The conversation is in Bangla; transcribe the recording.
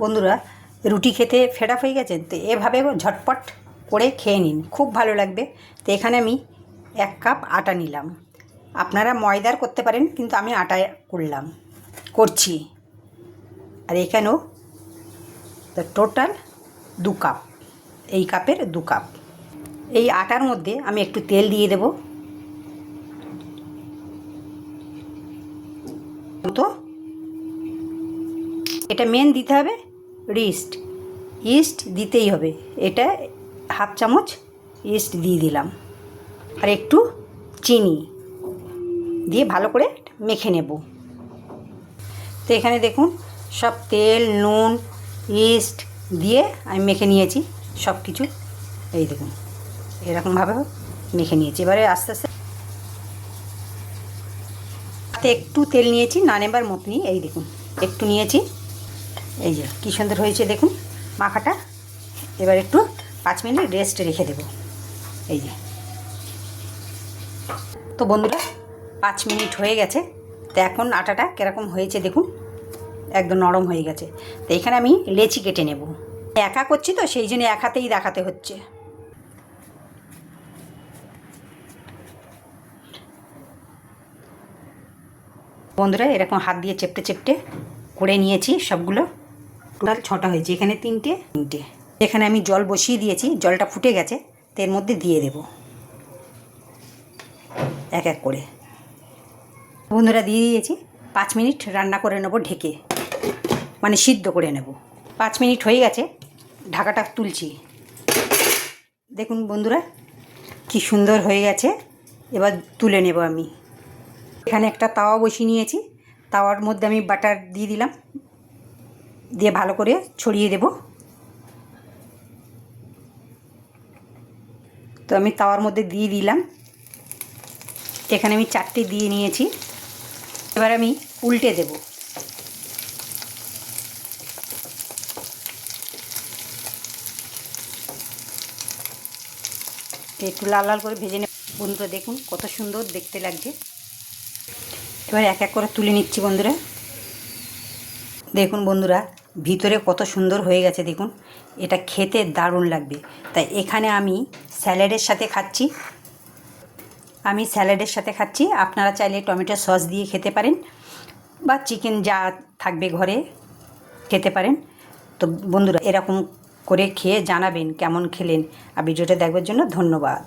বন্ধুরা, রুটি খেতে ফেড আপ হয়ে গেছেন তো এভাবে ঝটপট করে খেয়ে নিন, খুব ভালো লাগবে। তো এখানে আমি 1 কাপ আটা নিলাম। আপনারা ময়দার করতে পারেন, কিন্তু আমি আটায় করছি। আর এখানেও তো টোটাল 2 কাপ, এই কাপের 2 কাপ। এই আটার মধ্যে আমি একটু তেল দিয়ে দেব। তো এটা মেন দিতে হবে ইস্ট দিতেই হবে। এটা 1/2 চামচ ইস্ট দিয়ে দিলাম, আর একটু চিনি দিয়ে ভালো করে মেখে নেব। তো এখানে দেখুন সব তেল, নুন, ইস্ট দিয়ে আমি মেখে নিয়েছি সব কিছু। এই দেখুন এরকমভাবে মেখে নিয়েছি। এবারে আস্তে আস্তে হাতে একটু তেল নিয়েছি, না নেবার মতনই। এই দেখুন একটু নিয়েছি। এই যে কী সুন্দর হয়েছে দেখুন মাখাটা। এবার একটু 5 মিনিট রেস্ট রেখে দেব। এই যে তো বন্ধুরা 5 মিনিট হয়ে গেছে। তো এখন আটাটা কীরকম হয়েছে দেখুন, একদম নরম হয়ে গেছে। তো এখানে আমি লেচি কেটে নেব। একা করছি তো সেই জন্য এক হাতেই দেখাতে হচ্ছে। বন্ধুরা এরকম হাত দিয়ে চেপটে চেপটে করে নিয়েছি সবগুলো। টোটাল 6টা হয়েছে, এখানে 3টে। এখানে আমি জল বসিয়ে দিয়েছি, জলটা ফুটে গেছে। তো এর মধ্যে দিয়ে দেব এক এক করে। বন্ধুরা দিয়ে দিয়েছি। 5 মিনিট রান্না করে নেব ঢেকে, মানে সিদ্ধ করে নেব। 5 মিনিট হয়ে গেছে, ঢাকাটা তুলছি। দেখুন বন্ধুরা কি সুন্দর হয়ে গেছে। এবার তুলে নেব আমি। এখানে একটা তাওয়া বসিয়ে নিয়েছি, তাওয়ার মধ্যে আমি বাটার দিয়ে দিলাম, দিয়ে ভালো করে ছড়িয়ে দেব। তো আমি তাওয়ার মধ্যে দিয়ে দিলাম। এখানে আমি 4টে দিয়ে নিয়েছি। এবার আমি উল্টে দেব। একটু লাল লাল করে ভেজে নেব। বন্ধুরা দেখুন কত সুন্দর দেখতে লাগছে। এবার এক এক করে তুলে নিচ্ছি বন্ধুরা। দেখুন বন্ধুরা ভিতরে কত সুন্দর হয়ে গেছে দেখুন, এটা খেতে দারুণ লাগবে। তাই এখানে আমি স্যালাডের সাথে খাচ্ছি। আপনারা চাইলে টমেটো সস দিয়ে খেতে পারেন, বা চিকেন যা থাকবে ঘরে খেতে পারেন। তো বন্ধুরা এরকম করে খেয়ে জানাবেন কেমন খেলেন। আর ভিডিওটা দেখবার জন্য ধন্যবাদ।